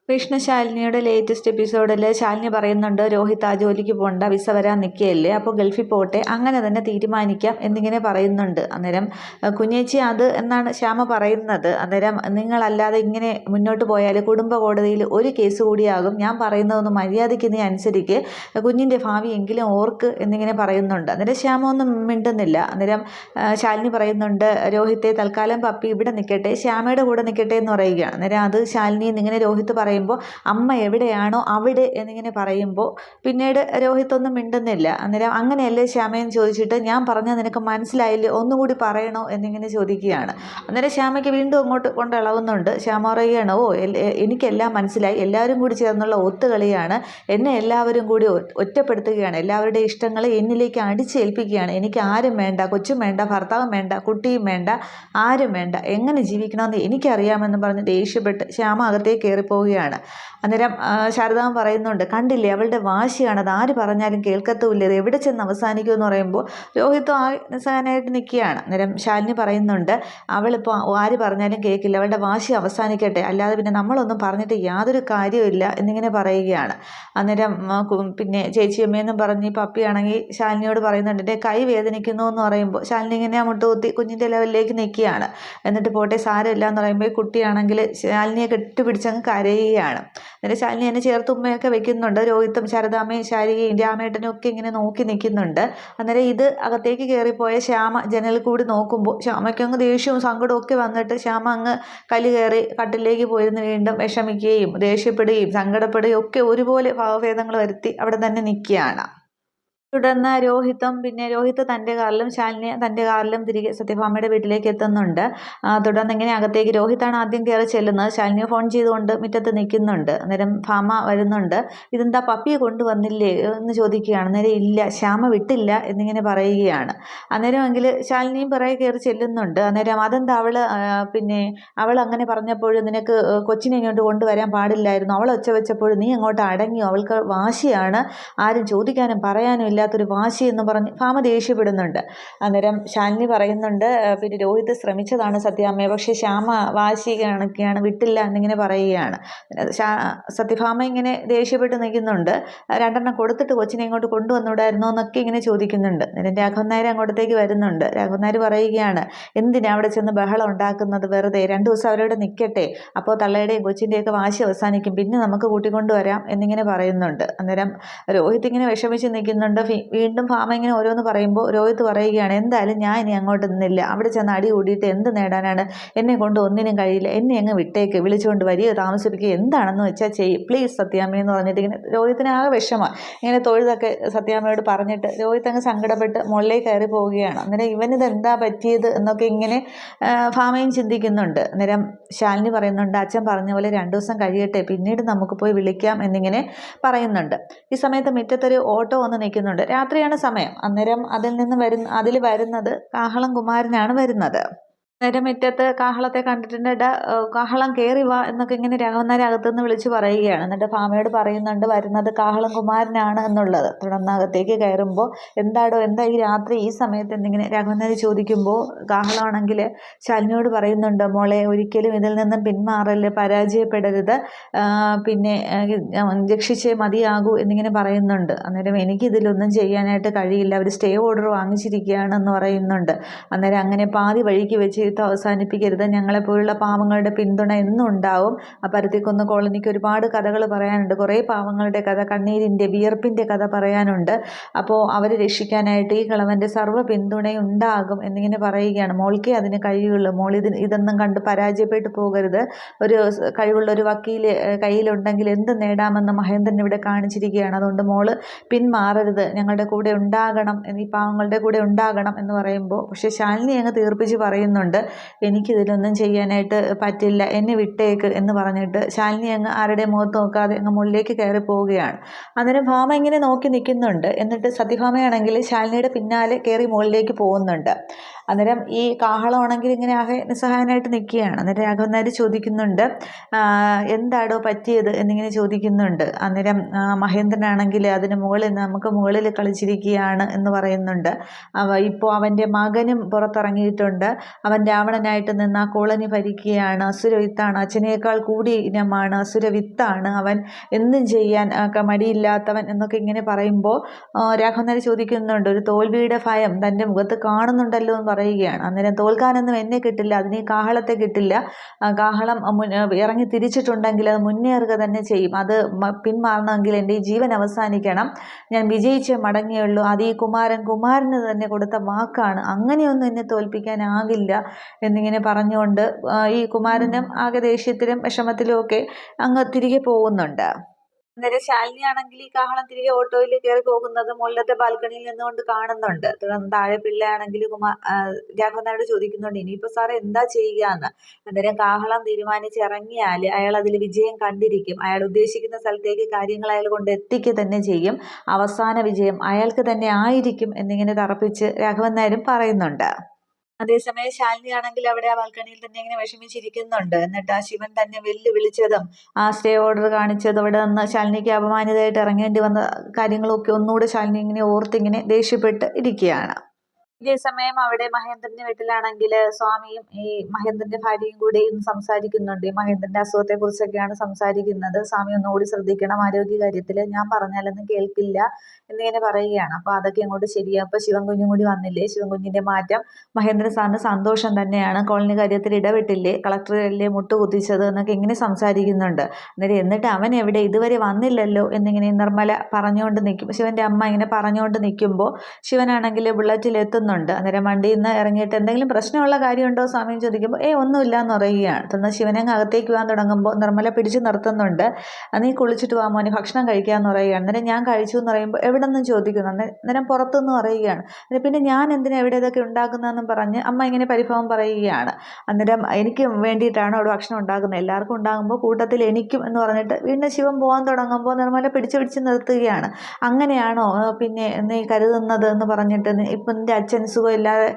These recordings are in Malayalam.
കൃഷ്ണശാലിനിയുടെ ലേറ്റസ്റ്റ് എപ്പിസോഡിൽ ശാലിനി പറയുന്നുണ്ട്, രോഹിത് ആ ജോലിക്ക് പോകണ്ട, വിസ വരാൻ നിൽക്കുകയല്ലേ, അപ്പോൾ ഗൾഫിൽ പോട്ടെ, അങ്ങനെ തന്നെ തീരുമാനിക്കാം എന്നിങ്ങനെ പറയുന്നുണ്ട്. അന്നേരം കുഞ്ഞേച്ചി അത് എന്നാണ് ശ്യാമ പറയുന്നത്. അന്നേരം നിങ്ങളല്ലാതെ ഇങ്ങനെ മുന്നോട്ട് പോയാൽ കുടുംബ കോടതിയിൽ ഒരു കേസ് കൂടിയാകും, ഞാൻ പറയുന്നതൊന്ന് മര്യാദയ്ക്ക് നീ അനുസരിക്ക്, കുഞ്ഞിൻ്റെ ഭാവി എങ്കിലും ഓർക്ക് എന്നിങ്ങനെ പറയുന്നുണ്ട്. അന്നേരം ശ്യാമ ഒന്നും മിണ്ടുന്നില്ല. അന്നേരം ശാലിനി പറയുന്നുണ്ട്, രോഹിത്തെ തൽക്കാലം പപ്പി ഇവിടെ നിൽക്കട്ടെ, ശ്യാമയുടെ കൂടെ നിൽക്കട്ടെ എന്ന് പറയുകയാണ്. അന്നേരം അത് ശാലിനി എന്നിങ്ങനെ രോഹിത്ത് പറയുമ്പോൾ അമ്മ എവിടെയാണോ അവിടെ എന്നിങ്ങനെ പറയുമ്പോൾ പിന്നീട് രോഹിത് ഒന്നും മിണ്ടുന്നില്ല. അന്നേരം അങ്ങനെയല്ലേ ശ്യാമയെന്ന് ചോദിച്ചിട്ട്, ഞാൻ പറഞ്ഞത് നിനക്ക് മനസ്സിലായില്ലേ, ഒന്നുകൂടി പറയണോ എന്നിങ്ങനെ ചോദിക്കുകയാണ്. അന്നേരം ശ്യാമയ്ക്ക് വീണ്ടും അങ്ങോട്ട് കൊണ്ട് ഇളവുന്നുണ്ട്. ശ്യാമ പറയുകയാണ്, എനിക്കെല്ലാം മനസ്സിലായി, എല്ലാവരും കൂടി ചേർന്നുള്ള ഒത്തുകളിയാണ്, എന്നെ എല്ലാവരും കൂടി ഒറ്റപ്പെടുത്തുകയാണ്, എല്ലാവരുടെ ഇഷ്ടങ്ങളെ എന്നിലേക്ക് അടിച്ചേൽപ്പിക്കുകയാണ്, എനിക്ക് ആരും വേണ്ട, കൊച്ചും വേണ്ട, ഭർത്താവും വേണ്ട, കുട്ടിയും വേണ്ട, ആരും വേണ്ട, എങ്ങനെ ജീവിക്കണമെന്ന് എനിക്കറിയാമെന്ന് പറഞ്ഞ് ദേഷ്യപ്പെട്ട് ശ്യാമ അകത്തേക്ക് കയറിപ്പോവുകയാണ്. അന്നേരം ശാരദാമ്മ പറയുന്നുണ്ട്, കണ്ടില്ലേ അവളുടെ വാശിയാണ്, അത് ആര് പറഞ്ഞാലും കേൾക്കത്തുമില്ല, ഇത് എവിടെ ചെന്ന് അവസാനിക്കുമെന്ന് പറയുമ്പോൾ രോഹിത്തും ആ നിസ്സഹായനായിട്ട് നിൽക്കുകയാണ്. അന്നേരം ശാലിനി പറയുന്നുണ്ട്, അവളിപ്പോൾ ആര് പറഞ്ഞാലും കേൾക്കില്ല, അവളുടെ വാശി അവസാനിക്കട്ടെ, അല്ലാതെ പിന്നെ നമ്മളൊന്നും പറഞ്ഞിട്ട് യാതൊരു കാര്യമില്ല എന്നിങ്ങനെ പറയുകയാണ്. അന്നേരം പിന്നെ ചേച്ചിയമ്മയെന്നും പറഞ്ഞ് പപ്പിയാണെങ്കിൽ ശാലിനിയോട് പറയുന്നുണ്ട്, എൻ്റെ കൈ വേദനിക്കുന്നു എന്ന് പറയുമ്പോൾ ശാലിനി ഇങ്ങനെ മുട്ടുകുത്തി കുഞ്ഞിൻ്റെ ലെവലിലേക്ക് നിൽക്കുകയാണ്. എന്നിട്ട് പോട്ടെ സാരമില്ല എന്ന് പറയുമ്പോൾ ഈ കുട്ടിയാണെങ്കിൽ ശാലിനിയെ കെട്ടിപ്പിടിച്ചങ്ങ് കരയുകയാണ്. എന്നിട്ട് ശാലിനി എന്നെ ചേർത്ത് ഉമ്മയൊക്കെ വെക്കുന്നുണ്ട്. രോഹിത്തും ശാരദാമ്മയും ശാരികയും രാമേട്ടനും ഒക്കെ ഇങ്ങനെ നോക്കി നിൽക്കുന്നുണ്ട്. അന്നേരം ഇത് അകത്തേക്ക് കയറിപ്പോയ ശ്യാമ ജനലിൽ കൂടി നോക്കുമ്പോൾ ശ്യാമയ്ക്ക് അങ്ങ് ദേഷ്യവും സങ്കടവും ഒക്കെ വന്നിട്ട് ശ്യാമ അങ്ങ് കല്ല് കയറി കട്ടിലേക്ക് പോയിരുന്ന് വീണ്ടും വിഷമിക്കുകയും ദേഷ്യപ്പെടുകയും സങ്കടപ്പെടുകയും ഒക്കെ ഒരുപോലെ ഭാവഭേദങ്ങൾ വരുത്തി അവിടെ തന്നെ നിൽക്കുകയാണ്. തുടർന്ന് രോഹിത്ത് തൻ്റെ കാറിലും ശാലിനി തൻ്റെ കാറിലും തിരികെ സത്യഭാമയുടെ വീട്ടിലേക്ക് എത്തുന്നുണ്ട്. തുടർന്ന് ഇങ്ങനെ അകത്തേക്ക് രോഹിത്താണ് ആദ്യം കയറി ചെല്ലുന്നത്. ശാലിനിയെ ഫോൺ ചെയ്തുകൊണ്ട് മുറ്റത്ത് നിൽക്കുന്നുണ്ട്. അന്നേരം ഭാമ വരുന്നുണ്ട്. ഇതെന്താ പപ്പിയെ കൊണ്ടുവന്നില്ലേ എന്ന് ചോദിക്കുകയാണ്. അന്നേരം ഇല്ല, ശ്യാമ വിട്ടില്ല എന്നിങ്ങനെ പറയുകയാണ്. അന്നേരമെങ്കിൽ ശാലിനിയും പിറകെ കയറി ചെല്ലുന്നുണ്ട്. അന്നേരം അതെന്താ അവൾ അങ്ങനെ പറഞ്ഞപ്പോൾ നിനക്ക് കൊച്ചിനെ ഇങ്ങോട്ട് കൊണ്ടുവരാൻ പാടില്ലായിരുന്നു, അവൾ ഒച്ച വെച്ചപ്പോൾ നീ അങ്ങോട്ട് അടങ്ങിയോ, അവൾക്ക് വാശിയാണ്, ആരും ചോദിക്കാനും പറയാനും ഇല്ലാത്തൊരു വാശി എന്ന് പറഞ്ഞ് ഭാമ ദേഷ്യപ്പെടുന്നുണ്ട്. അന്നേരം ശാലിനി പറയുന്നുണ്ട്, പിന്നെ രോഹിത് ശ്രമിച്ചതാണ് സത്യാമ്മയെ, പക്ഷേ ശ്യാമ വാശി കണക്കെയാണ്, വിട്ടില്ല എന്നിങ്ങനെ പറയുകയാണ്. സത്യഭാമ ഇങ്ങനെ ദേഷ്യപ്പെട്ട് നിൽക്കുന്നുണ്ട്. രണ്ടെണ്ണം കൊടുത്തിട്ട് കൊച്ചിനെ ഇങ്ങോട്ട് കൊണ്ടുവന്നുകൂടായിരുന്നോ എന്നൊക്കെ ഇങ്ങനെ ചോദിക്കുന്നുണ്ട്. അന്നേരം രാഘവൻ നായർ അങ്ങോട്ടത്തേക്ക് വരുന്നുണ്ട്. രാഘവൻ നായർ പറയുകയാണ്, എന്തിനാ അവിടെ ചെന്ന് ബഹളം ഉണ്ടാക്കുന്നത്, വെറുതെ 2 ദിവസം അവരോട് നിൽക്കട്ടെ, അപ്പോൾ തള്ളയുടെയും കൊച്ചിൻ്റെയൊക്കെ വാശി അവസാനിക്കും, പിന്നെ നമുക്ക് കൂട്ടിക്കൊണ്ടുവരാം എന്നിങ്ങനെ പറയുന്നുണ്ട്. അന്നേരം രോഹിത് ഇങ്ങനെ വിഷമിച്ച് നിൽക്കുന്നുണ്ട്. വീണ്ടും ഭാമ ഇങ്ങനെ ഓരോന്ന് പറയുമ്പോൾ രോഹിത് പറയുകയാണ്, എന്തായാലും ഞാൻ ഇനി അങ്ങോട്ട് നിന്നില്ല, അവിടെ ചെന്ന് അടി കൂടിയിട്ട് എന്ത് നേടാനാണ്, എന്നെ കൊണ്ട് ഒന്നിനും കഴിയില്ല, എന്നെ അങ്ങ് വിട്ടേക്ക്, വിളിച്ചുകൊണ്ട് വരിക, താമസിപ്പിക്കുക, എന്താണെന്ന് വെച്ചാൽ ചെയ്യും, പ്ലീസ് സത്യാമ്മ എന്ന് പറഞ്ഞിട്ട് ഇങ്ങനെ രോഹിത്തിന് ആകെ വിഷമമാണ്. ഇങ്ങനെ തൊഴുതൊക്കെ സത്യാമ്മയോട് പറഞ്ഞിട്ട് രോഹിത് അങ്ങ് സങ്കടപ്പെട്ട് മുകളിലേക്ക് കയറി പോവുകയാണ്. അന്നേരം ഇവനിത് എന്താ പറ്റിയത് എന്നൊക്കെ ഇങ്ങനെ ഭാമയും ചിന്തിക്കുന്നുണ്ട്. അന്നേരം ശാലിനി പറയുന്നുണ്ട്, അച്ഛൻ പറഞ്ഞ പോലെ 2 ദിവസം കഴിയട്ടെ, പിന്നീട് നമുക്ക് പോയി വിളിക്കാം എന്നിങ്ങനെ പറയുന്നുണ്ട്. ഈ സമയത്ത് മുറ്റത്തൊരു ഓട്ടോ വന്ന് നിൽക്കുന്നുണ്ട്. രാത്രിയാണ് സമയം. അന്നേരം അതിൽ വരുന്നത് കാഹളം കുമാരനാണ് വരുന്നത്. അന്നേരം മുറ്റത്ത് കാഹളത്തെ കണ്ടിട്ടുണ്ട്. കാഹളം കയറി വാ എന്നൊക്കെ ഇങ്ങനെ രാഘവൻ നായർ അകത്തുനിന്ന് വിളിച്ച് പറയുകയാണ്. എന്നിട്ട് ഭാമയോട് പറയുന്നുണ്ട്, വരുന്നത് കാഹളം കുമാരനാണ് എന്നുള്ളത്. തുടർന്ന് അകത്തേക്ക് കയറുമ്പോൾ എന്താ ഈ രാത്രി ഈ സമയത്ത് എന്നിങ്ങനെ രാഘവൻ നായർ ചോദിക്കുമ്പോൾ കാഹളമാണെങ്കിൽ ശാലിനിയോട് പറയുന്നുണ്ട്, മോളെ ഒരിക്കലും ഇതിൽ നിന്നും പിന്മാറല്, പരാജയപ്പെടരുത്, പിന്നെ രക്ഷിച്ചേ മതിയാകൂ എന്നിങ്ങനെ പറയുന്നുണ്ട്. അന്നേരം എനിക്കിതിലൊന്നും ചെയ്യാനായിട്ട് കഴിയില്ല, അവർ സ്റ്റേ ഓർഡർ വാങ്ങിച്ചിരിക്കുകയാണെന്ന് പറയുന്നുണ്ട്. അന്നേരം അങ്ങനെ പാതി വഴിക്ക് വെച്ച് അവസാനിപ്പിക്കരുത്, ഞങ്ങളെപ്പോലുള്ള പാവങ്ങളുടെ പിന്തുണ എന്നും ഉണ്ടാവും. ആ പരുത്തിക്കുന്ന് കോളനിക്ക് ഒരുപാട് കഥകൾ പറയാനുണ്ട്, കുറേ പാവങ്ങളുടെ കഥ, കണ്ണീരിൻ്റെ വിയർപ്പിൻ്റെ കഥ പറയാനുണ്ട്. അപ്പോൾ അവരെ രക്ഷിക്കാനായിട്ട് ഈ കിളവൻ്റെ സർവ്വ പിന്തുണയും ഉണ്ടാകും എന്നിങ്ങനെ പറയുകയാണ്. മോൾക്കേ അതിന് കഴിയുള്ളൂ, മോൾ ഇതൊന്നും കണ്ട് പരാജയപ്പെട്ടു പോകരുത്, ഒരു കഴിവുള്ള ഒരു വക്കീൽ കയ്യിലുണ്ടെങ്കിൽ എന്ത് നേടാമെന്ന് മഹേന്ദ്രൻ ഇവിടെ കാണിച്ചിരിക്കുകയാണ്, അതുകൊണ്ട് മോള് പിന്മാറരുത്, ഞങ്ങളുടെ കൂടെ ഉണ്ടാകണം, ഈ പാവങ്ങളുടെ കൂടെ ഉണ്ടാകണം എന്ന് പറയുമ്പോൾ പക്ഷേ ശാലിനി അങ്ങ് തീർപ്പിച്ച് പറയുന്നുണ്ട്, എനിക്കിതിലൊന്നും ചെയ്യാനായിട്ട് പറ്റില്ല, എന്നെ വിട്ടേക്ക് എന്ന് പറഞ്ഞിട്ട് ശാലിനി അങ്ങ് ആരുടെ മുഖത്ത് നോക്കാതെ അങ്ങ് മുകളിലേക്ക് കയറി പോവുകയാണ്. അന്നേരം ഭാമ ഇങ്ങനെ നോക്കി നിൽക്കുന്നുണ്ട്. എന്നിട്ട് സത്യഭാമയാണെങ്കിൽ ശാലിനിയുടെ പിന്നാലെ കയറി മുകളിലേക്ക് പോകുന്നുണ്ട്. അന്നേരം ഈ കാഹളമാണെങ്കിൽ ഇങ്ങനെ ആകെ നിസ്സഹായനായിട്ട് നിൽക്കുകയാണ്. അന്നേരം രാഘവൻ നായർ ചോദിക്കുന്നുണ്ട്, എന്താടോ പറ്റിയത് എന്നിങ്ങനെ ചോദിക്കുന്നുണ്ട്. അന്നേരം മഹേന്ദ്രനാണെങ്കിൽ അതിന് നമുക്ക് മുകളിൽ കളിച്ചിരിക്കുകയാണ് എന്ന് പറയുന്നുണ്ട്. ഇപ്പോൾ അവൻ്റെ മകനും പുറത്തിറങ്ങിയിട്ടുണ്ട്, അവൻ രാവണനായിട്ട് നിന്ന് ആ കോളനി ഭരിക്കുകയാണ്, അസുരവിത്താണ്, അച്ഛനേക്കാൾ കൂടിയ ഇനമാണ്, അസുരവിത്താണ് അവൻ, എന്തും ചെയ്യാൻ മടിയില്ലാത്തവൻ എന്നൊക്കെ ഇങ്ങനെ പറയുമ്പോൾ രാഘവൻ നായർ ചോദിക്കുന്നുണ്ട്, ഒരു തോൽവിയുടെ ഭയം തൻ്റെ മുഖത്ത് കാണുന്നുണ്ടല്ലോ എന്ന് പറയുകയാണ്. അന്നേരം തോൽക്കാനൊന്നും എന്നെ കിട്ടില്ല, അതിന് ഈ കാഹളത്തെ കിട്ടില്ല, കാഹളം ഇറങ്ങി തിരിച്ചിട്ടുണ്ടെങ്കിൽ അത് മുന്നേറുക തന്നെ ചെയ്യും, അത് പിന്മാറണമെങ്കിൽ എൻ്റെ ഈ ജീവൻ അവസാനിക്കണം, ഞാൻ വിജയിച്ചേ മടങ്ങിയുള്ളൂ, അത് ഈ കുമാരന് തന്നെ കൊടുത്ത വാക്കാണ്, അങ്ങനെയൊന്നും എന്നെ തോൽപ്പിക്കാനാകില്ല എന്നിങ്ങനെ പറഞ്ഞുകൊണ്ട് ഈ കുമാരനും ആകെ ദേഷ്യത്തിലും വിഷമത്തിലും ഒക്കെ അങ്ങ് തിരികെ പോകുന്നുണ്ട്. അന്നേരം ശാലിനിയാണെങ്കിൽ ഈ കാഹളം തിരികെ ഓട്ടോയിൽ കയറി പോകുന്നത് മുകളിലത്തെ ബാൽക്കണിയിൽ നിന്നുകൊണ്ട് കാണുന്നുണ്ട്. തുടർന്ന് താഴെ പിള്ളയാണെങ്കിൽ രാഘവൻ നായരോട് ചോദിക്കുന്നുണ്ട്, ഇനിയിപ്പോൾ സാറ് എന്താ ചെയ്യുക എന്ന്. അന്നേരം കാഹളം തീരുമാനിച്ച് ഇറങ്ങിയാൽ അയാൾ അതിൽ വിജയം കണ്ടിരിക്കും, അയാൾ ഉദ്ദേശിക്കുന്ന സ്ഥലത്തേക്ക് കാര്യങ്ങൾ അയാൾ കൊണ്ട് എത്തിക്കുക തന്നെ ചെയ്യും, അവസാന വിജയം അയാൾക്ക് തന്നെ ആയിരിക്കും എന്നിങ്ങനെ തറപ്പിച്ച് രാഘവൻ നായരും പറയുന്നുണ്ട്. അതേസമയം ശാലിനിയാണെങ്കിൽ അവിടെ ആ ബാൽക്കണിയിൽ തന്നെ ഇങ്ങനെ വിഷമിച്ചിരിക്കുന്നുണ്ട്. എന്നിട്ട് ആ ശിവൻ തന്നെ വെല്ലുവിളിച്ചതും ആ സ്റ്റേ ഓർഡർ കാണിച്ചതും അവിടെ നിന്ന് ശാലിനിക്ക് അപമാനിതയായിട്ട് ഇറങ്ങേണ്ടി വന്ന കാര്യങ്ങളൊക്കെ ഒന്നുകൂടെ ശാലിനി ഇങ്ങനെ ഓർത്തിങ്ങനെ ദേഷ്യപ്പെട്ട് ഇരിക്കുകയാണ്. ഇതേ സമയം അവിടെ മഹേന്ദ്രന്റെ വീട്ടിലാണെങ്കിൽ സ്വാമിയും ഈ മഹേന്ദ്രന്റെ ഭാര്യയും കൂടെ ഇന്ന് സംസാരിക്കുന്നുണ്ട്. ഈ മഹേന്ദ്രന്റെ അസുഖത്തെ കുറിച്ചൊക്കെയാണ് സംസാരിക്കുന്നത്. സ്വാമി ഒന്നുകൂടി ശ്രദ്ധിക്കണം ആരോഗ്യ കാര്യത്തിൽ, ഞാൻ പറഞ്ഞാലൊന്നും കേൾക്കില്ല എന്നിങ്ങനെ പറയുകയാണ്. അപ്പോൾ അതൊക്കെ അങ്ങോട്ട് ശരിയാ. അപ്പോൾ ശിവൻകുഞ്ഞും കൂടി വന്നില്ലേ, ശിവൻകുഞ്ഞിന്റെ മാറ്റം മഹേന്ദ്രൻ സാറിന് സന്തോഷം തന്നെയാണ്, കോളനി കാര്യത്തിൽ ഇടപെട്ടില്ലേ, കളക്ടറല്ലേ മുട്ടുകുത്തിച്ചത് എന്നൊക്കെ ഇങ്ങനെ സംസാരിക്കുന്നുണ്ട്. എന്നിട്ട് അവൻ എവിടെ, ഇതുവരെ വന്നില്ലല്ലോ എന്നിങ്ങനെ നിർമ്മല പറഞ്ഞുകൊണ്ട് നിൽക്കും. ശിവന്റെ അമ്മ ഇങ്ങനെ പറഞ്ഞുകൊണ്ട് നിൽക്കുമ്പോൾ ശിവനാണെങ്കിൽ ബുള്ളറ്റിൽ എത്തുന്നുണ്ട്. അന്നേരം വണ്ടിയിൽ നിന്ന് ഇറങ്ങിയിട്ട് എന്തെങ്കിലും പ്രശ്നമുള്ള കാര്യമുണ്ടോ സ്വാമി ചോദിക്കുമ്പോൾ ഒന്നുമില്ല എന്ന് പറയുകയാണ്. തുടർന്ന് ശിവനങ്ങ് അകത്തേക്ക് പോകാൻ തുടങ്ങുമ്പോൾ നിർമ്മല പിടിച്ചു നിർത്തുന്നുണ്ട്. നീ കുളിച്ചിട്ട് വാ മോനെ, ഭക്ഷണം കഴിക്കാമെന്ന് പറയുകയാണ്. അന്നേരം ഞാൻ കഴിച്ചു എന്ന് പറയുമ്പോൾ എവിടെ നിന്നും ചോദിക്കുന്നു. അന്നേരം പുറത്തുനിന്ന് പറയുകയാണ്. പിന്നെ ഞാൻ എന്തിനാ എവിടെ ഇതൊക്കെ ഉണ്ടാക്കുന്നതെന്നും പറഞ്ഞ് അമ്മ ഇങ്ങനെ പരിഭവം പറയുകയാണ്. അന്നേരം എനിക്ക് വേണ്ടിയിട്ടാണ് അവിടെ ഭക്ഷണം ഉണ്ടാക്കുന്നത്, എല്ലാവർക്കും ഉണ്ടാകുമ്പോൾ കൂട്ടത്തിൽ എനിക്കും എന്ന് പറഞ്ഞിട്ട് വീണ്ടും ശിവൻ പോകാൻ തുടങ്ങുമ്പോൾ നിർമ്മല പിടിച്ചു നിർത്തുകയാണ്. അങ്ങനെയാണോ പിന്നെ നീ കരുതുന്നത് എന്ന് പറഞ്ഞിട്ട്, ഇപ്പം നിൻ്റെ അച്ഛൻ സുഖമില്ലാതെ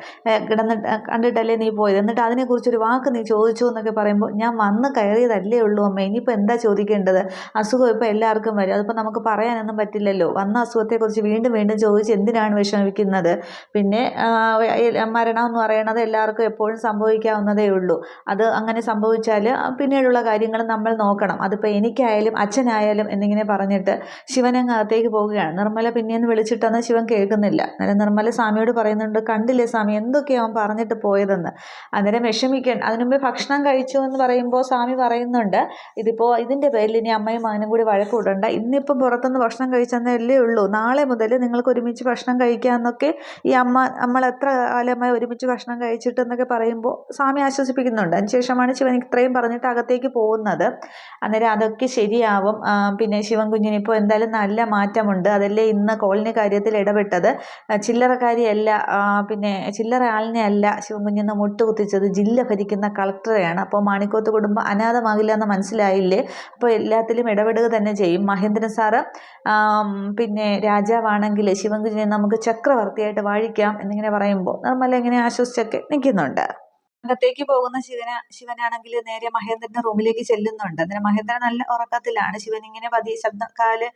കിടന്നിട്ട് കണ്ടിട്ടല്ലേ നീ പോയത്, എന്നിട്ട് അതിനെക്കുറിച്ചൊരു വാക്ക് നീ ചോദിച്ചു എന്നൊക്കെ പറയുമ്പോൾ ഞാൻ വന്ന് കയറിയതല്ലേ ഉള്ളൂ അമ്മ, ഇനിയിപ്പോൾ എന്താ ചോദിക്കേണ്ടത്, അസുഖം ഇപ്പോൾ എല്ലാവർക്കും വരും, അതിപ്പോൾ നമുക്ക് പറയാനൊന്നും പറ്റില്ലല്ലോ, വന്ന അസുഖത്തെക്കുറിച്ച് വീണ്ടും വീണ്ടും ചോദിച്ച് എന്തിനാണ് വിഷമിക്കുന്നത്, പിന്നെ മരണം എന്ന് പറയുന്നത് എല്ലാവർക്കും എപ്പോഴും സംഭവിക്കാവുന്നതേ ഉള്ളൂ, അത് അങ്ങനെ സംഭവിച്ചാൽ പിന്നീടുള്ള കാര്യങ്ങൾ നമ്മൾ നോക്കണം, അതിപ്പോൾ എനിക്കായാലും അച്ഛനായാലും എന്നിങ്ങനെ പറഞ്ഞിട്ട് ശിവനങ്ങ് അകത്തേക്ക് പോവുകയാണ്. നിർമ്മല പിന്നെയൊന്ന് വിളിച്ചിട്ടൊന്നും ശിവൻ കേൾക്കുന്നില്ല. അന്നേരം നിർമ്മല സ്വാമിയോട് പറയുന്നുണ്ട്, കണ്ടില്ലേ സ്വാമി എന്തൊക്കെയാണ് അവൻ പറഞ്ഞിട്ട് പോയതെന്ന്. അന്നേരം വിഷമിക്കാൻ അതിനുമുമ്പ് ഭക്ഷണം കഴിച്ചു എന്ന് പറയുമ്പോൾ സ്വാമി പറയുന്നുണ്ട്, ഇതിപ്പോൾ ഇതിൻ്റെ പേരിൽ ഇനി അമ്മയും മകനും കൂടി വഴക്കൂടണ്ട, ഇന്നിപ്പം പുറത്തുനിന്ന് ഭക്ഷണം കഴിച്ചെന്നല്ലേ ഉള്ളൂ, നാളെ മുതൽ നിങ്ങൾക്ക് ഒരുമിച്ച് ഭക്ഷണം കഴിക്കാമെന്നൊക്കെ ഈ നമ്മൾ എത്ര കാലമായി ഒരുമിച്ച് ഭക്ഷണം കഴിച്ചിട്ടെന്നൊക്കെ പറയുമ്പോൾ സ്വാമി ആശ്വസിപ്പിക്കുന്നുണ്ട്. അതിനുശേഷമാണ് ശിവൻ ഇത്രയും പറഞ്ഞിട്ട് അകത്തേക്ക് പോകുന്നത്. അന്നേരം അതൊക്കെ ശരിയാവും, പിന്നെ ശിവൻ കുഞ്ഞിനിപ്പോൾ എന്തായാലും നല്ല മാറ്റമുണ്ട്, അതല്ലേ ഇന്ന് കോളനി കാര്യത്തിൽ ഇടപെട്ടത്, ചില്ലറക്കാരിയല്ല, പിന്നെ ചില്ലറ ആളിനെ അല്ല ശിവൻകുഞ്ഞിന്ന് മുട്ടുകുത്തിച്ചത്, ജില്ല ഭരിക്കുന്ന കളക്ടറെയാണ്. അപ്പോൾ മാണിക്കോത്ത് കുടുംബം അനാഥമാകില്ല എന്ന് മനസ്സിലായില്ലേ, അപ്പോൾ എല്ലാത്തിലും ഇടപെടുക തന്നെ ചെയ്യും. മഹേന്ദ്രൻ സാറ് പിന്നെ രാജാവാണെങ്കിൽ ശിവൻകുഞ്ഞിനെ നമുക്ക് ചക്രവർത്തിയായിട്ട് വാഴിക്കാം എന്നിങ്ങനെ പറയുമ്പോൾ നിർമ്മല ഇങ്ങനെ ആശ്വസിച്ചൊക്കെ നിൽക്കുന്നുണ്ട്. അകത്തേക്ക് പോകുന്ന ശിവനാണെങ്കിൽ നേരെ മഹേന്ദ്രന്റെ റൂമിലേക്ക് ചെല്ലുന്നുണ്ട്. അന്നേരം മഹേന്ദ്രൻ നല്ല ഉറക്കത്തിലാണ്. ശിവൻ ഇങ്ങനെ പതിയെ കാല്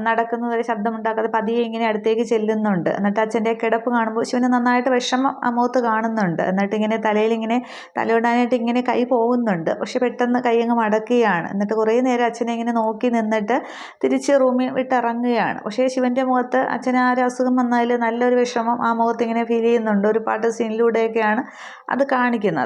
നടക്കുന്നവരെ ശബ്ദമുണ്ടാക്കാതെ പതിയെ ഇങ്ങനെ അടുത്തേക്ക് ചെല്ലുന്നുണ്ട്. എന്നിട്ട് അച്ഛൻ്റെ കിടപ്പ് കാണുമ്പോൾ ശിവന് നന്നായിട്ട് വിഷമം ആ മുഖത്ത് കാണുന്നുണ്ട്. എന്നിട്ട് ഇങ്ങനെ തലയിൽ ഇങ്ങനെ തലയിടാനായിട്ട് ഇങ്ങനെ കൈ പോകുന്നുണ്ട്, പക്ഷെ പെട്ടെന്ന് കൈ അങ്ങ് മടക്കുകയാണ്. എന്നിട്ട് കുറേ നേരം അച്ഛനെ ഇങ്ങനെ നോക്കി നിന്നിട്ട് തിരിച്ച് റൂമിൽ വിട്ടിറങ്ങുകയാണ്. പക്ഷേ ശിവന്റെ മുഖത്ത് അച്ഛന് ആ ഒരു അസുഖം വന്നാൽ നല്ലൊരു വിഷമം ആ മുഖത്ത് ഇങ്ങനെ ഫീൽ ചെയ്യുന്നുണ്ട്. ഒരു പാട്ട് സീനിലൂടെയൊക്കെയാണ് അത് കാണിക്കുന്നത്.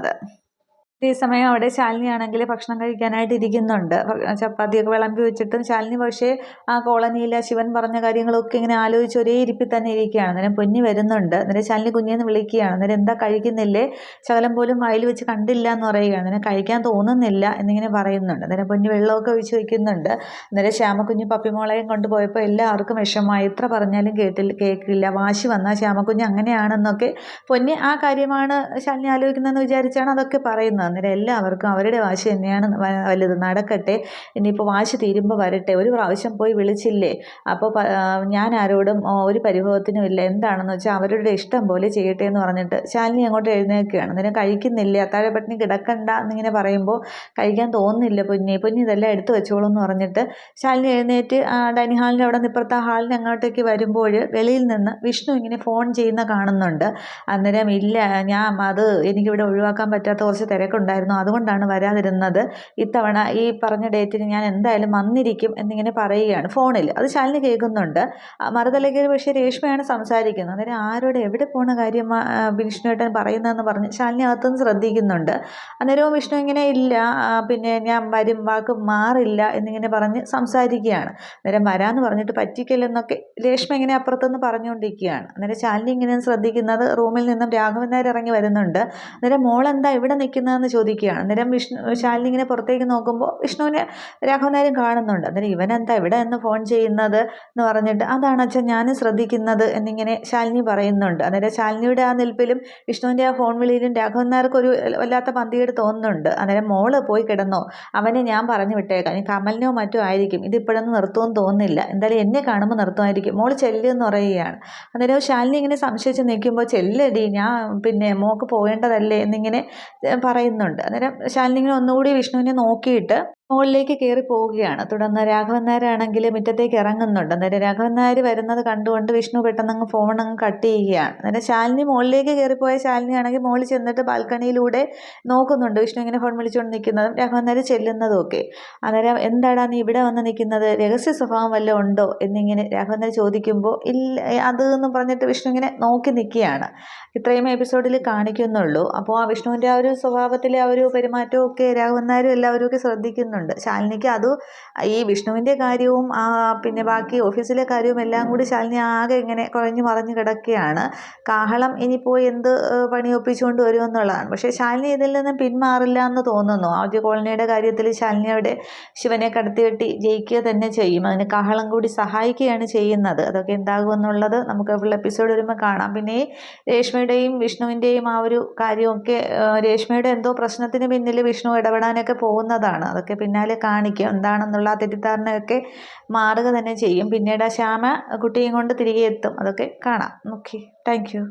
അതേസമയം അവിടെ ശാലിനിയാണെങ്കിൽ ഭക്ഷണം കഴിക്കാനായിട്ട് ഇരിക്കുന്നുണ്ട്. ചപ്പാത്തിയൊക്കെ വിളമ്പി വെച്ചിട്ടും ശാലിനി പക്ഷേ ആ കോളനിയിലെ ശിവൻ പറഞ്ഞ കാര്യങ്ങളൊക്കെ ഇങ്ങനെ ആലോചിച്ച് ഒരേ ഇരിപ്പിൽ തന്നെ ഇരിക്കുകയാണ്. അന്നേരം പൊന്നി വരുന്നുണ്ട്. അന്നേരം ശാലിനി കുഞ്ഞെന്ന് വിളിക്കുകയാണ്. അന്നേരം എന്താ കഴിക്കുന്നില്ലേ, ശകലം പോലും വായിൽ വെച്ച് കണ്ടില്ല എന്ന് പറയുകയാണ്. അന്നേരം കഴിക്കാൻ തോന്നുന്നില്ല എന്നിങ്ങനെ പറയുന്നുണ്ട്. അന്നേരം പൊന്നി വെള്ളമൊക്കെ ഒഴിച്ച് വയ്ക്കുന്നുണ്ട്. അന്നേരം ശ്യാമക്കുഞ്ഞ് പപ്പിമോളെയും കൊണ്ടുപോയപ്പോൾ എല്ലാവർക്കും വിഷമമായി, എത്ര പറഞ്ഞാലും കേൾക്കില്ല, വാശി വന്നാൽ ശ്യാമക്കുഞ്ഞ് അങ്ങനെയാണെന്നൊക്കെ പൊന്നി ആ കാര്യമാണ് ശാലിനി ആലോചിക്കുന്നതെന്ന് വിചാരിച്ചാണ് അതൊക്കെ പറയുന്നത്. അന്നേരം എല്ലാവർക്കും അവരുടെ വാശി തന്നെയാണ് വലുത്. നടക്കട്ടെ, ഇനിയിപ്പോൾ വാശി തീരുമ്പോൾ വരട്ടെ, ഒരു പ്രാവശ്യം പോയി വിളിച്ചില്ലേ, അപ്പോൾ ഞാൻ ആരോടും ഒരു പരിഭവത്തിനും ഇല്ല, എന്താണെന്ന് വെച്ചാൽ അവരുടെ ഇഷ്ടം പോലെ ചെയ്യട്ടെ എന്ന് പറഞ്ഞിട്ട് ശാലിനി അങ്ങോട്ട് എഴുന്നേൽക്കുകയാണ്. അന്നേരം കഴിക്കുന്നില്ല, അത്താഴപ്പട്ടിണി കിടക്കണ്ട എന്നിങ്ങനെ പറയുമ്പോൾ കഴിക്കാൻ തോന്നുന്നില്ല പൊന്നി ഇതെല്ലാം എടുത്തു വെച്ചോളൂ എന്ന് പറഞ്ഞിട്ട് ശാലിനി എഴുന്നേറ്റ് ഡൈനിങ് ഹാളിൻ്റെ അവിടെ നിപ്പുറത്ത് ഹാളിൻ്റെ അങ്ങോട്ടേക്ക് വരുമ്പോൾ വെളിയിൽ നിന്ന് വിഷ്ണു ഇങ്ങനെ ഫോൺ ചെയ്യുന്ന കാണുന്നുണ്ട്. അന്നേരം ഇല്ല, അത് എനിക്കിവിടെ ഒഴിവാക്കാൻ പറ്റാത്ത കുറച്ച് തിരക്കുണ്ടായിരുന്നു, അതുകൊണ്ടാണ് വരാതിരുന്നത്, ഇത്തവണ ഈ പറഞ്ഞ ഡേറ്റിന് ഞാൻ എന്തായാലും വന്നിരിക്കും എന്നിങ്ങനെ പറയുകയാണ് ഫോണിൽ. അത് ശാലിനി കേൾക്കുന്നുണ്ട്. മറുതലയ്ക്ക് പക്ഷേ രേഷ്മയാണ് സംസാരിക്കുന്നത്. അന്നേരം ആരോട് എവിടെ പോണ കാര്യം വിഷ്ണുവേട്ടൻ പറയുന്നതെന്ന് പറഞ്ഞ് ശാലിനി അകത്തുനിന്ന് ശ്രദ്ധിക്കുന്നുണ്ട്. അന്നേരവും വിഷ്ണു ഇങ്ങനെ ഇല്ല, പിന്നെ ഞാൻ വരും, വാക്ക് മാറില്ല എന്നിങ്ങനെ പറഞ്ഞ് സംസാരിക്കുകയാണ്. അന്നേരം വരാമെന്ന് പറഞ്ഞിട്ട് പറ്റിക്കല്ലെന്നൊക്കെ രേഷ്മ ഇങ്ങനെ അപ്പുറത്തുനിന്ന് പറഞ്ഞുകൊണ്ടിരിക്കുകയാണ്. അന്നേരം ശാലിനി ഇങ്ങനെ ശ്രദ്ധിക്കുന്നത് റൂമിൽ നിന്നും രാഘവൻ നായർ ഇറങ്ങി വരുന്നുണ്ട്. അന്നേരം മോളെന്താ ഇവിടെ നിൽക്കുന്നതെന്ന് ചോദിക്കുകയാണ്. അന്നേരം ശാലിനി ഇങ്ങനെ പുറത്തേക്ക് നോക്കുമ്പോൾ വിഷ്ണുവിനെ രാഘവൻ നായരും കാണുന്നുണ്ട്. അന്നേരം ഇവനെന്താ ഇവിടെ നിന്ന് ഫോൺ ചെയ്യുന്നത് എന്ന് പറഞ്ഞിട്ട് അതാണ് അച്ഛൻ ഞാനും ശ്രദ്ധിക്കുന്നത് എന്നിങ്ങനെ ശാലിനി പറയുന്നുണ്ട്. അന്നേരം ശാലിനിയുടെ ആ നിൽപ്പിലും വിഷ്ണുവിൻ്റെ ആ ഫോൺ വിളിയിലും രാഘവൻ നായർക്ക് ഒരു വല്ലാത്ത പന്തികേട് തോന്നുന്നുണ്ട്. അന്നേരം മോള് പോയി കിടന്നോ, അവനെ ഞാൻ പറഞ്ഞു വിട്ടേക്കാം, ഇനി കമലിനോ മറ്റോ ആയിരിക്കും, ഇതിപ്പോഴൊന്നും നിർത്തുമെന്ന് തോന്നുന്നില്ല, എന്തായാലും എന്നെ കാണുമ്പോൾ നിർത്തുമായിരിക്കും, മോള് ചെല്ലുമെന്ന് പറയുകയാണ്. അന്നേരം ശാലിനി ഇങ്ങനെ സംശയിച്ച് നിൽക്കുമ്പോൾ ചെല്ലടി, ഞാൻ പിന്നെ മോൾക്ക് പോകേണ്ടതല്ലേ എന്നിങ്ങനെ പറയുന്നുണ്ട്. അന്നേരം ശാലിനി ഇങ്ങനെ ഒന്നുകൂടി വിഷ്ണുവിനെ നോക്കിയിട്ട് മുകളിലേക്ക് കയറി പോവുകയാണ്. തുടർന്ന് രാഘവൻ നായരാണെങ്കിൽ മുറ്റത്തേക്ക് ഇറങ്ങുന്നുണ്ട്. അന്നേരം രാഘവൻ നായർ വരുന്നത് കണ്ടുകൊണ്ട് വിഷ്ണു പെട്ടെന്ന് ഫോൺ കട്ട് ചെയ്യുകയാണ്. അന്നേരം ശാലിനി മുകളിലേക്ക് കയറിപ്പോയ ശാലിനി ആണെങ്കിൽ മുകളിൽ ചെന്നിട്ട് ബാൽക്കണിയിലൂടെ നോക്കുന്നുണ്ട് വിഷ്ണു ഇങ്ങനെ ഫോൺ വിളിച്ചുകൊണ്ട് നിൽക്കുന്നതും രാഘവൻ നായർ ചെല്ലുന്നതും ഒക്കെ. അന്നേരം എന്താടാ നീ ഇവിടെ വന്ന് നിൽക്കുന്നത്, രഹസ്യ സ്വഭാവം വല്ലതും ഉണ്ടോ എന്നിങ്ങനെ രാഘവൻ നായർ ചോദിക്കുമ്പോൾ ഇല്ല അത് എന്ന് പറഞ്ഞിട്ട് വിഷ്ണു ഇങ്ങനെ നോക്കി നിൽക്കുകയാണ്. ഇത്രയും എപ്പിസോഡിൽ കാണിക്കുന്നുള്ളൂ. അപ്പോൾ ആ വിഷ്ണുവിൻ്റെ ആ ഒരു സ്വഭാവത്തിലെ ആ ഒരു പെരുമാറ്റവും ഒക്കെ രാഘവൻ നായരും എല്ലാവരും ഒക്കെ ശ്രദ്ധിക്കുന്നുണ്ട്. ശാലിനിക്ക് അത് ഈ വിഷ്ണുവിൻ്റെ കാര്യവും പിന്നെ ബാക്കി ഓഫീസിലെ കാര്യവും എല്ലാം കൂടി ശാലിനി ആകെ ഇങ്ങനെ കുഴഞ്ഞു മറിഞ്ഞു കിടക്കുകയാണ്. കാഹളം ഇനിയിപ്പോൾ എന്ത് പണി ഒപ്പിച്ചുകൊണ്ട് വരുമെന്നുള്ളതാണ്. പക്ഷേ ശാലിനി ഇതിൽ നിന്ന് പിന്മാറില്ല എന്ന് തോന്നുന്നു. ആദ്യ കോളനിയുടെ കാര്യത്തിൽ ശാലിനി അവിടെ ശിവനെ കടത്തിവെട്ടി ജയിക്കുക തന്നെ ചെയ്യും. അതിന് കാഹളം കൂടി സഹായിക്കുകയാണ് ചെയ്യുന്നത്. അതൊക്കെ എന്താകുമെന്നുള്ളത് നമുക്ക് ഫുൾ എപ്പിസോഡ് വരുമ്പോൾ കാണാം. പിന്നെ ഈ രേഷ്മയുടെയും വിഷ്ണുവിൻ്റെയും ആ ഒരു കാര്യമൊക്കെ രേഷ്മയുടെ എന്തോ പ്രശ്നത്തിന് പിന്നിൽ വിഷ്ണു ഇടപെടാനൊക്കെ പോകുന്നതാണ്. അതൊക്കെ പിന്നാലെ കാണിക്കും. എന്താണെന്നുള്ള ആ തെറ്റിദ്ധാരണയൊക്കെ മാറുക തന്നെ ചെയ്യും. പിന്നീട് ആ ശ്യാമ കുട്ടിയും കൊണ്ട് തിരികെ എത്തും. അതൊക്കെ കാണാം. Okay, thank you.